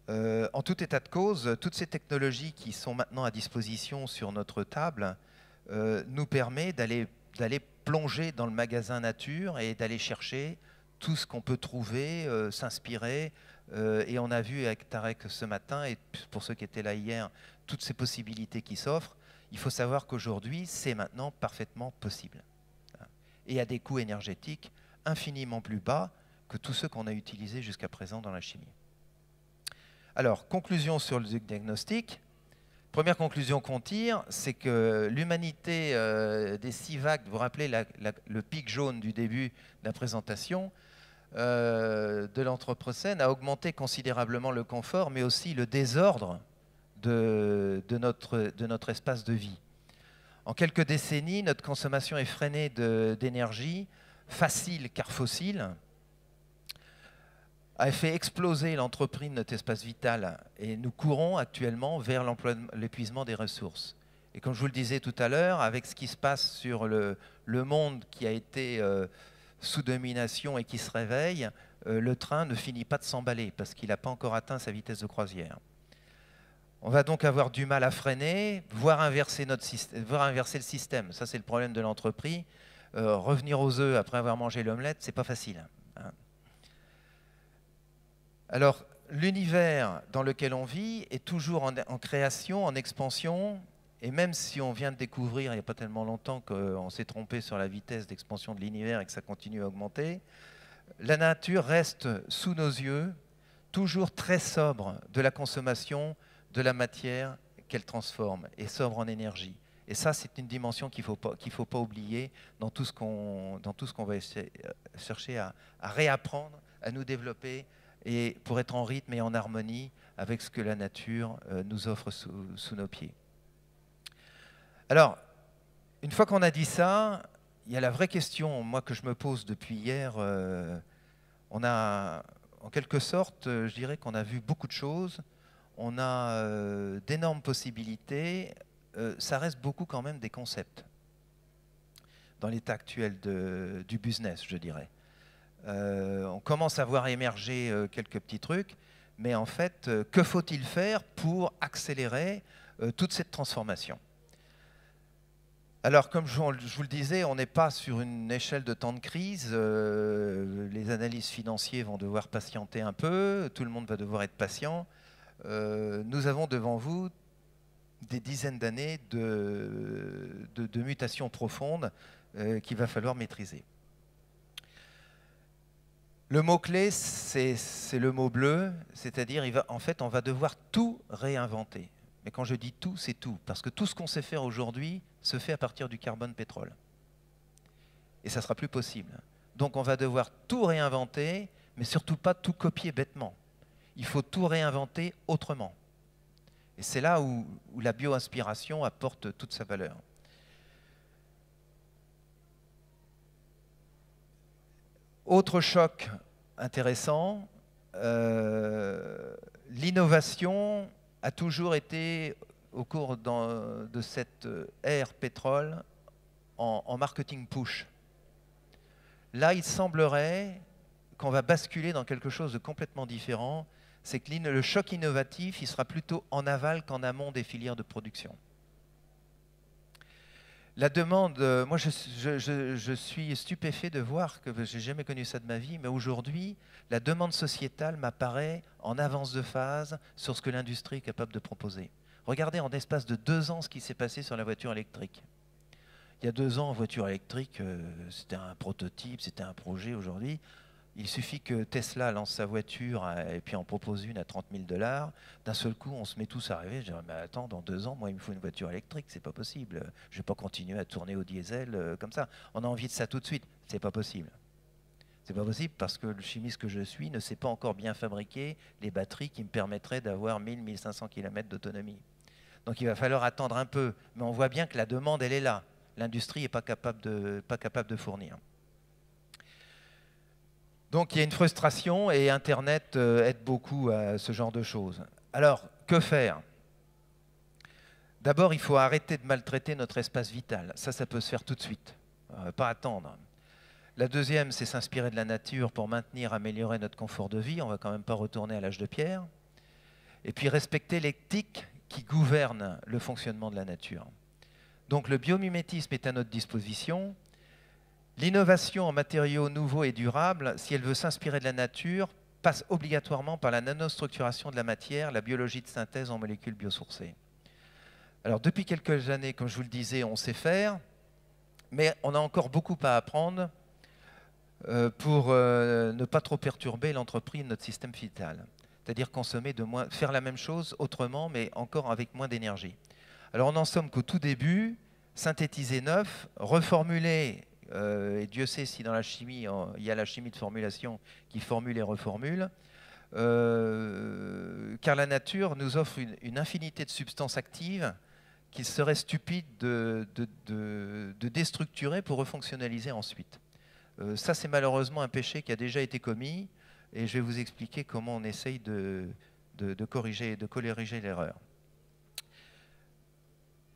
En tout état de cause, toutes ces technologies qui sont maintenant à disposition sur notre table nous permettent d'aller plonger dans le magasin nature et d'aller chercher tout ce qu'on peut trouver, s'inspirer. Et on a vu avec Tarek ce matin, et pour ceux qui étaient là hier, toutes ces possibilités qui s'offrent. Il faut savoir qu'aujourd'hui, c'est maintenant parfaitement possible. Et à des coûts énergétiques infiniment plus bas que tous ceux qu'on a utilisés jusqu'à présent dans la chimie. Alors, conclusion sur le diagnostic. Première conclusion qu'on tire, c'est que l'humanité des 6 vagues, vous vous rappelez le pic jaune du début de la présentation de l'Anthropocène, a augmenté considérablement le confort, mais aussi le désordre de notre espace de vie. En quelques décennies, notre consommation effrénée d'énergie, facile car fossile, a fait exploser l'entreprise de notre espace vital et nous courons actuellement vers l'épuisement des ressources. Et comme je vous le disais tout à l'heure, avec ce qui se passe sur le monde qui a été sous domination et qui se réveille, le train ne finit pas de s'emballer parce qu'il n'a pas encore atteint sa vitesse de croisière. On va donc avoir du mal à freiner, voire inverser le système. Ça, c'est le problème de l'entreprise. Revenir aux œufs après avoir mangé l'omelette, c'est pas facile. Hein. Alors, l'univers dans lequel on vit est toujours en création, en expansion, et même si on vient de découvrir il n'y a pas tellement longtemps qu'on s'est trompé sur la vitesse d'expansion de l'univers et que ça continue à augmenter, la nature reste sous nos yeux, toujours très sobre de la consommation de la matière qu'elle transforme et sobre en énergie. Et ça, c'est une dimension qu'il ne faut pas oublier dans tout ce qu'on va chercher à réapprendre, à nous développer, et pour être en rythme et en harmonie avec ce que la nature nous offre sous nos pieds. Alors, une fois qu'on a dit ça, il y a la vraie question, moi, que je me pose depuis hier. On a, en quelque sorte, je dirais qu'on a vu beaucoup de choses. On a d'énormes possibilités. Ça reste beaucoup quand même des concepts dans l'état actuel du business, je dirais. On commence à voir émerger quelques petits trucs, mais en fait, que faut-il faire pour accélérer toute cette transformation? Alors, comme je vous le disais, on n'est pas sur une échelle de temps de crise. Les analystes financiers vont devoir patienter un peu, tout le monde va devoir être patient. Nous avons devant vous des dizaines d'années de mutations profondes qu'il va falloir maîtriser. Le mot-clé, c'est le mot bleu, c'est-à-dire en fait, on va devoir tout réinventer. Mais quand je dis tout, c'est tout, parce que tout ce qu'on sait faire aujourd'hui se fait à partir du carbone-pétrole. Et ça ne sera plus possible. Donc on va devoir tout réinventer, mais surtout pas tout copier bêtement. Il faut tout réinventer autrement. Et c'est là où la bio-inspiration apporte toute sa valeur. Autre choc intéressant, l'innovation a toujours été, au cours de cette ère pétrole, en marketing push. Là, il semblerait qu'on va basculer dans quelque chose de complètement différent. C'est que le choc innovatif, il sera plutôt en aval qu'en amont des filières de production. La demande, moi je suis stupéfait de voir que j'ai jamais connu ça de ma vie, mais aujourd'hui, la demande sociétale m'apparaît en avance de phase sur ce que l'industrie est capable de proposer. Regardez en l'espace de 2 ans ce qui s'est passé sur la voiture électrique. Il y a 2 ans, voiture électrique, c'était un prototype, c'était un projet. Aujourd'hui, il suffit que Tesla lance sa voiture et puis en propose une à 30 000 $. D'un seul coup, on se met tous à rêver. Je dis, mais attends, dans 2 ans, moi, il me faut une voiture électrique. C'est pas possible. Je vais pas continuer à tourner au diesel comme ça. On a envie de ça tout de suite. C'est pas possible. C'est pas possible parce que le chimiste que je suis ne sait pas encore bien fabriquer les batteries qui me permettraient d'avoir 1000-1500 km d'autonomie. Donc il va falloir attendre un peu. Mais on voit bien que la demande, elle est là. L'industrie n'est pas capable de fournir. Donc il y a une frustration et Internet aide beaucoup à ce genre de choses. Alors, que faire? D'abord, il faut arrêter de maltraiter notre espace vital. Ça peut se faire tout de suite, pas attendre. La deuxième, c'est s'inspirer de la nature pour maintenir, améliorer notre confort de vie. On ne va quand même pas retourner à l'âge de pierre. Et puis respecter l'éthique qui gouverne le fonctionnement de la nature. Donc le biomimétisme est à notre disposition. L'innovation en matériaux nouveaux et durables, si elle veut s'inspirer de la nature, passe obligatoirement par la nanostructuration de la matière, la biologie de synthèse en molécules biosourcées. Alors depuis quelques années, comme je vous le disais, on sait faire, mais on a encore beaucoup à apprendre pour ne pas trop perturber l'entreprise de notre système vital. C'est-à-dire faire la même chose autrement, mais encore avec moins d'énergie. Alors on n'en sommes qu'au tout début, synthétiser neuf, reformuler. Et Dieu sait si dans la chimie, il y a la chimie de formulation qui formule et reformule, car la nature nous offre une infinité de substances actives qu'il serait stupide de déstructurer pour refonctionnaliser ensuite. Ça, c'est malheureusement un péché qui a déjà été commis, et je vais vous expliquer comment on essaye de corriger l'erreur.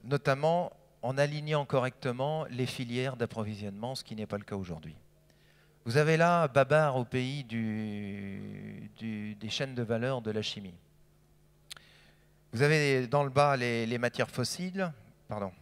Notamment en alignant correctement les filières d'approvisionnement, ce qui n'est pas le cas aujourd'hui. Vous avez là Babar au pays des chaînes de valeur de la chimie. Vous avez dans le bas les matières fossiles, pardon.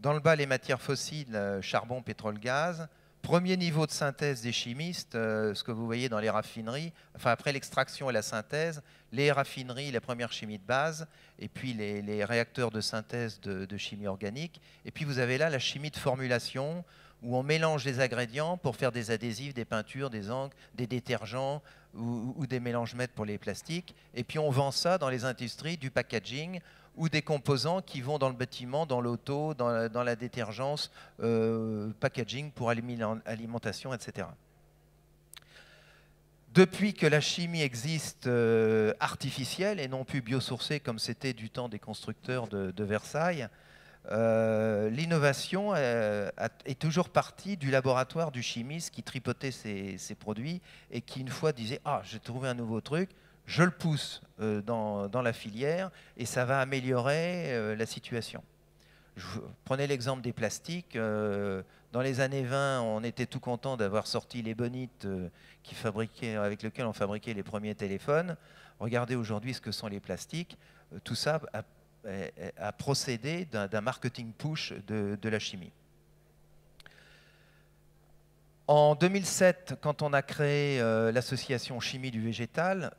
Dans le bas, les matières fossiles, charbon, pétrole, gaz. Premier niveau de synthèse des chimistes, ce que vous voyez dans les raffineries, enfin après l'extraction et la synthèse, les raffineries, la première chimie de base, et puis les réacteurs de synthèse de chimie organique. Et puis vous avez là la chimie de formulation, où on mélange les ingrédients pour faire des adhésifs, des peintures, des encres, des détergents ou des mélangemètres pour les plastiques. Et puis on vend ça dans les industries du packaging, ou des composants qui vont dans le bâtiment, dans l'auto, dans la détergence, packaging pour alimentation, etc. Depuis que la chimie existe artificielle et non plus biosourcée comme c'était du temps des constructeurs de Versailles, l'innovation est toujours partie du laboratoire du chimiste qui tripotait ses produits et qui une fois disait « Ah, j'ai trouvé un nouveau truc ». Je le pousse dans la filière et ça va améliorer la situation. Prenez l'exemple des plastiques. Dans les années 20, on était tout content d'avoir sorti les bonites avec lesquelles on fabriquait les premiers téléphones. Regardez aujourd'hui ce que sont les plastiques. Tout ça a procédé d'un marketing push de la chimie. En 2007, quand on a créé l'association Chimie du végétal,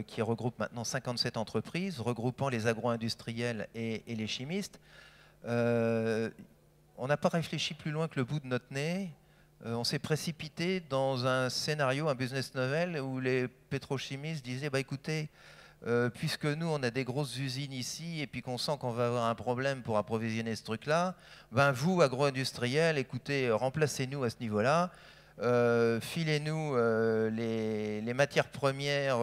qui regroupe maintenant 57 entreprises, regroupant les agro-industriels et les chimistes, on n'a pas réfléchi plus loin que le bout de notre nez. On s'est précipité dans un scénario, un business novel, où les pétrochimistes disaient bah, « écoutez, puisque nous, on a des grosses usines ici et puis qu'on sent qu'on va avoir un problème pour approvisionner ce truc-là, ben vous, agro-industriels, écoutez, remplacez-nous à ce niveau-là, filez-nous les matières premières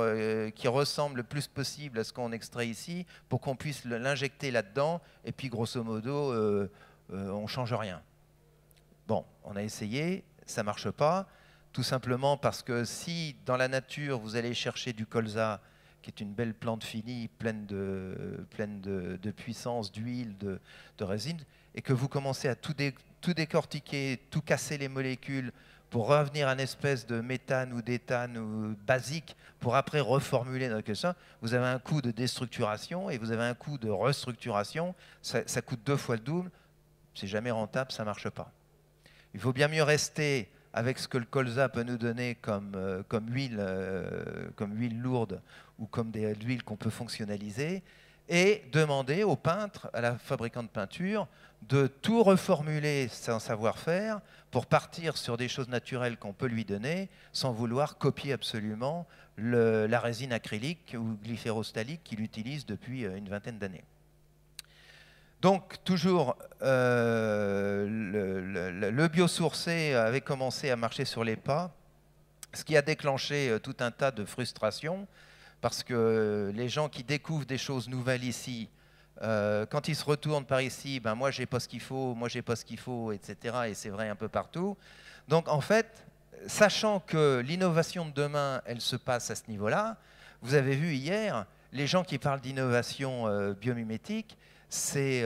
qui ressemblent le plus possible à ce qu'on extrait ici pour qu'on puisse l'injecter là-dedans et puis grosso modo, on ne change rien. » Bon, on a essayé, ça ne marche pas, tout simplement parce que si dans la nature, vous allez chercher du colza, qui est une belle plante finie, pleine de puissance, d'huile, de résine, et que vous commencez à tout tout décortiquer, tout casser les molécules pour revenir à une espèce de méthane ou d'éthane ou basique pour après reformuler dans quelque chose, vous avez un coût de déstructuration et vous avez un coût de restructuration. Ça coûte 2 fois le double. C'est jamais rentable, ça ne marche pas. Il vaut bien mieux rester avec ce que le colza peut nous donner comme huile lourde ou comme des huiles qu'on peut fonctionnaliser, et demander au peintre, à la fabricant de peinture, de tout reformuler son savoir-faire pour partir sur des choses naturelles qu'on peut lui donner sans vouloir copier absolument la résine acrylique ou glyphérostalique qu'il utilise depuis une vingtaine d'années. Donc, toujours, le biosourcé avait commencé à marcher sur les pas, ce qui a déclenché tout un tas de frustrations, parce que les gens qui découvrent des choses nouvelles ici, quand ils se retournent par ici, ben moi, j'ai pas ce qu'il faut, moi, j'ai pas ce qu'il faut, etc. Et c'est vrai un peu partout. Donc, en fait, sachant que l'innovation de demain, elle se passe à ce niveau-là, vous avez vu hier, les gens qui parlent d'innovation biomimétique, c'est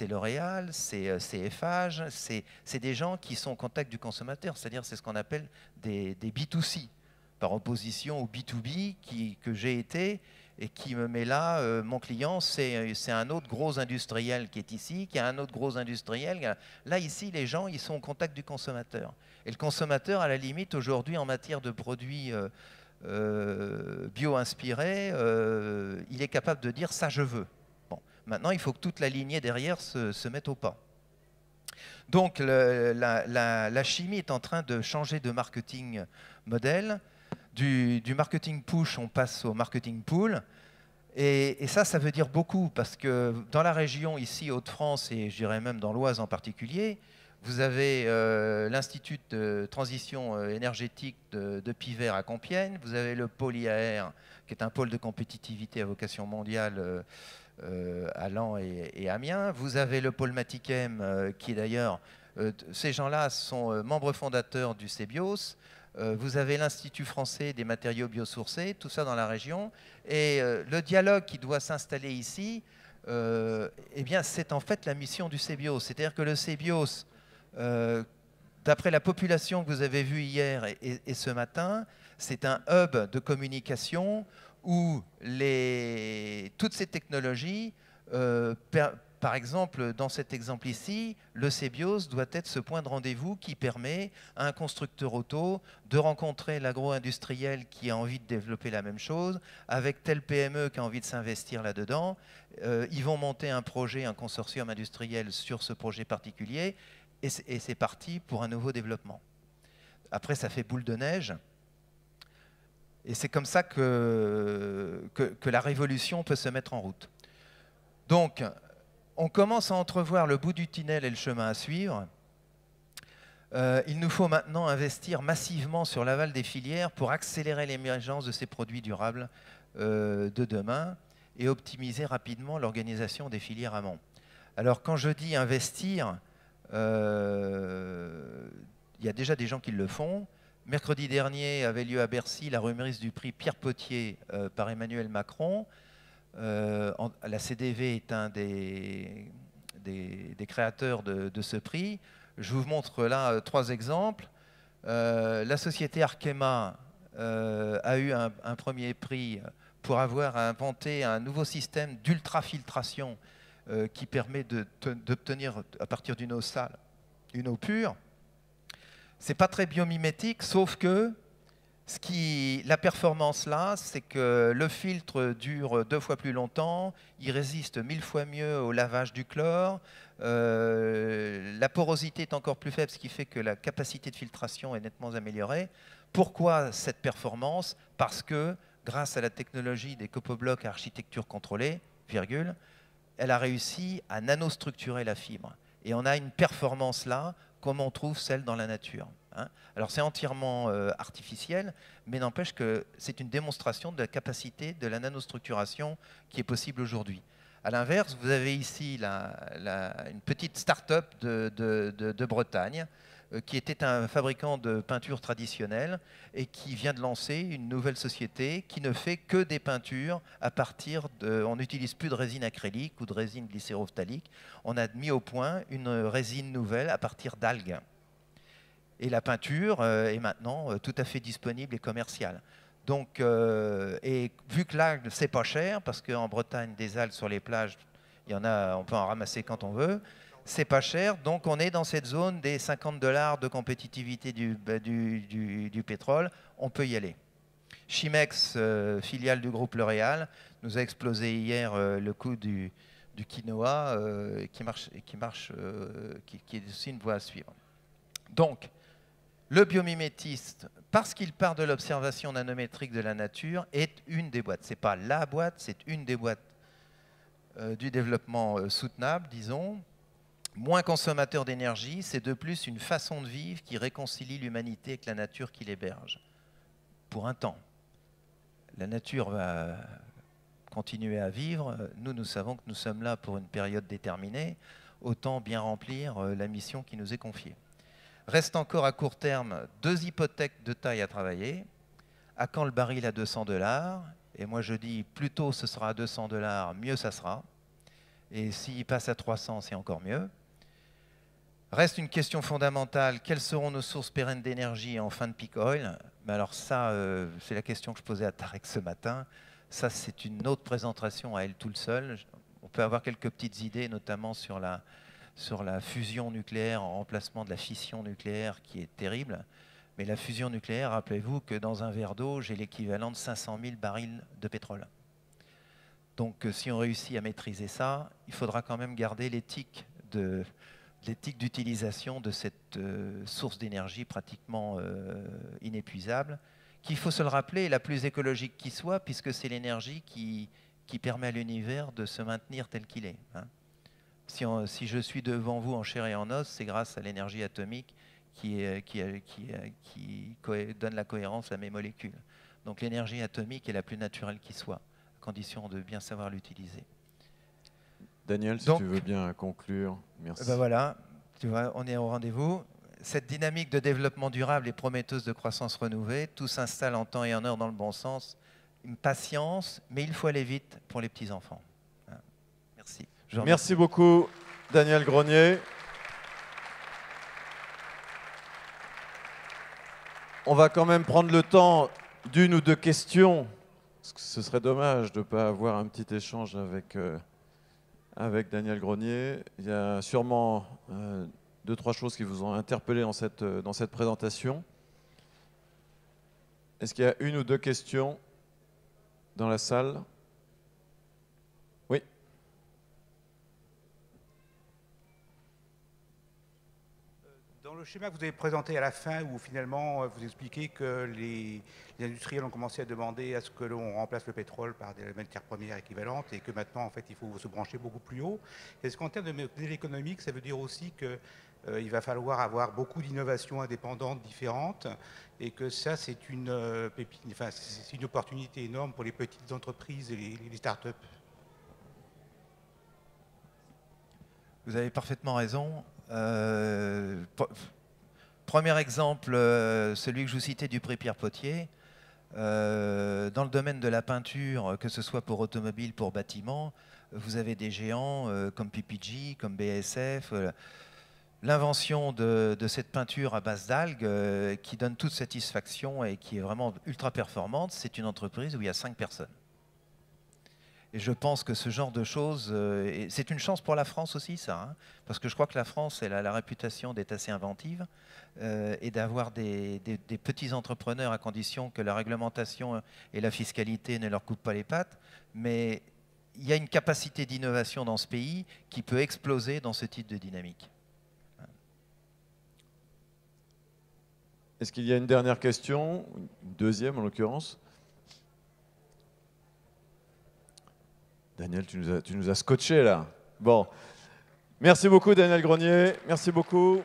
L'Oréal, c'est Eiffage, c'est des gens qui sont au contact du consommateur, c'est-à-dire c'est ce qu'on appelle des B2C, par opposition au B2B que j'ai été et qui me met là, mon client, c'est un autre gros industriel qui est ici, qui a un autre gros industriel. Là, ici, les gens, ils sont au contact du consommateur. Et le consommateur, à la limite, aujourd'hui, en matière de produits bio-inspirés, il est capable de dire « ça, je veux ». Maintenant, il faut que toute la lignée derrière se mette au pas. Donc, la chimie est en train de changer de marketing modèle. Du marketing push, on passe au marketing pull. Et ça veut dire beaucoup, parce que dans la région, ici, Hauts-de-France, et je dirais même dans l'Oise en particulier, vous avez l'Institut de transition énergétique de Pivert à Compiègne, vous avez le pôle IAR, qui est un pôle de compétitivité à vocation mondiale à Laon et Amiens. Vous avez le pôle Matiquem, qui d'ailleurs, ces gens-là sont membres fondateurs du CEBIOS. Vous avez l'Institut français des matériaux biosourcés, tout ça dans la région. Et le dialogue qui doit s'installer ici, eh bien, c'est en fait la mission du CEBIOS. C'est-à-dire que le CEBIOS, d'après la population que vous avez vue hier et ce matin, c'est un hub de communication où toutes ces technologies, par exemple, dans cet exemple ici, le CEBIOS doit être ce point de rendez-vous qui permet à un constructeur auto de rencontrer l'agro-industriel qui a envie de développer la même chose, avec tel PME qui a envie de s'investir là-dedans. Ils vont monter un projet, un consortium industriel sur ce projet particulier, et c'est parti pour un nouveau développement. Après, ça fait boule de neige. Et c'est comme ça que la révolution peut se mettre en route. Donc, on commence à entrevoir le bout du tunnel et le chemin à suivre. Il nous faut maintenant investir massivement sur l'aval des filières pour accélérer l'émergence de ces produits durables de demain et optimiser rapidement l'organisation des filières amont. Alors, quand je dis investir, il y a déjà des gens qui le font. Mercredi dernier avait lieu à Bercy la remise du prix Pierre Potier par Emmanuel Macron. La CDV est un des créateurs de ce prix. Je vous montre là 3 exemples. La société Arkema a eu un premier prix pour avoir inventé un nouveau système d'ultrafiltration qui permet d'obtenir à partir d'une eau sale une eau pure. C'est pas très biomimétique, sauf que la performance là, c'est que le filtre dure 2 fois plus longtemps, il résiste 1000 fois mieux au lavage du chlore, la porosité est encore plus faible, ce qui fait que la capacité de filtration est nettement améliorée. Pourquoi cette performance? Parce que grâce à la technologie des copoblocs à architecture contrôlée, virgule, elle a réussi à nanostructurer la fibre. Et on a une performance là, comme on trouve celle dans la nature. Alors c'est entièrement artificiel, mais n'empêche que c'est une démonstration de la capacité de la nanostructuration qui est possible aujourd'hui. À l'inverse, vous avez ici une petite start-up de Bretagne qui était un fabricant de peinture traditionnelle et qui vient de lancer une nouvelle société qui ne fait que des peintures à partir de... On n'utilise plus de résine acrylique ou de résine glycérophthalique. On a mis au point une résine nouvelle à partir d'algues. Et la peinture est maintenant tout à fait disponible et commerciale. Donc, et vu que l'algue, c'est pas cher, parce qu'en Bretagne, des algues sur les plages, il y en a, on peut en ramasser quand on veut, c'est pas cher, donc on est dans cette zone des 50 $ de compétitivité du pétrole, on peut y aller. Chimex, filiale du groupe L'Oréal, nous a explosé hier le coût du quinoa, qui est aussi une voie à suivre. Donc, le biomimétiste, parce qu'il part de l'observation nanométrique de la nature, est une des boîtes. Ce n'est pas la boîte, c'est une des boîtes du développement soutenable, disons. Moins consommateur d'énergie, c'est de plus une façon de vivre qui réconcilie l'humanité avec la nature qui l'héberge. Pour un temps. La nature va continuer à vivre. Nous savons que nous sommes là pour une période déterminée. Autant bien remplir la mission qui nous est confiée. Reste encore à court terme 2 hypothèques de taille à travailler. À quand le baril à 200 $? Et moi je dis, plus tôt ce sera à 200 $, mieux ça sera. Et s'il passe à 300, c'est encore mieux. Reste une question fondamentale, quelles seront nos sources pérennes d'énergie en fin de peak oil? Mais alors ça, c'est la question que je posais à Tarek ce matin. Ça, c'est une autre présentation à elle toute seule. On peut avoir quelques petites idées, notamment sur la fusion nucléaire en remplacement de la fission nucléaire qui est terrible. Mais la fusion nucléaire, rappelez-vous que dans un verre d'eau, j'ai l'équivalent de 500 000 barils de pétrole. Donc si on réussit à maîtriser ça, il faudra quand même garder l'éthique d'utilisation de cette source d'énergie pratiquement inépuisable, qu'il faut se le rappeler, la plus écologique qui soit, puisque c'est l'énergie qui permet à l'univers de se maintenir tel qu'il est. Hein. Si je suis devant vous en chair et en os, c'est grâce à l'énergie atomique qui donne la cohérence à mes molécules. Donc l'énergie atomique est la plus naturelle qui soit, à condition de bien savoir l'utiliser. Daniel, si tu veux bien conclure, merci. Ben voilà, tu vois, on est au rendez-vous. Cette dynamique de développement durable est prometteuse de croissance renouvelée. Tout s'installe en temps et en heure dans le bon sens. Une patience, mais il faut aller vite pour les petits-enfants. Merci. Merci beaucoup, Daniel Grenier. On va quand même prendre le temps d'une ou deux questions, parce que ce serait dommage de ne pas avoir un petit échange avec Daniel Grenier. Il y a sûrement 2-3 choses qui vous ont interpellé dans cette présentation. Est-ce qu'il y a une ou deux questions dans la salle? Oui. Dans le schéma que vous avez présenté à la fin, où finalement vous expliquez que les industriels ont commencé à demander à ce que l'on remplace le pétrole par des matières premières équivalentes et que maintenant en fait il faut se brancher beaucoup plus haut. Est-ce qu'en termes de modèle économique, ça veut dire aussi qu'il va falloir avoir beaucoup d'innovations indépendantes différentes et que ça c'est une opportunité énorme pour les petites entreprises et les start-up? Vous avez parfaitement raison. Premier exemple, celui que je vous citais du prix Pierre Potier. Dans le domaine de la peinture, que ce soit pour automobile, pour bâtiment, vous avez des géants comme PPG, comme BASF. L'invention de cette peinture à base d'algues qui donne toute satisfaction et qui est vraiment ultra performante, c'est une entreprise où il y a 5 personnes. Et je pense que ce genre de choses, c'est une chance pour la France aussi, ça, hein, parce que je crois que la France, elle a la réputation d'être assez inventive et d'avoir des petits entrepreneurs à condition que la réglementation et la fiscalité ne leur coupent pas les pattes. Mais il y a une capacité d'innovation dans ce pays qui peut exploser dans ce type de dynamique. Est-ce qu'il y a une dernière question? Une deuxième en l'occurrence? Daniel, tu nous as scotché là. Bon, merci beaucoup Daniel Grenier, merci beaucoup.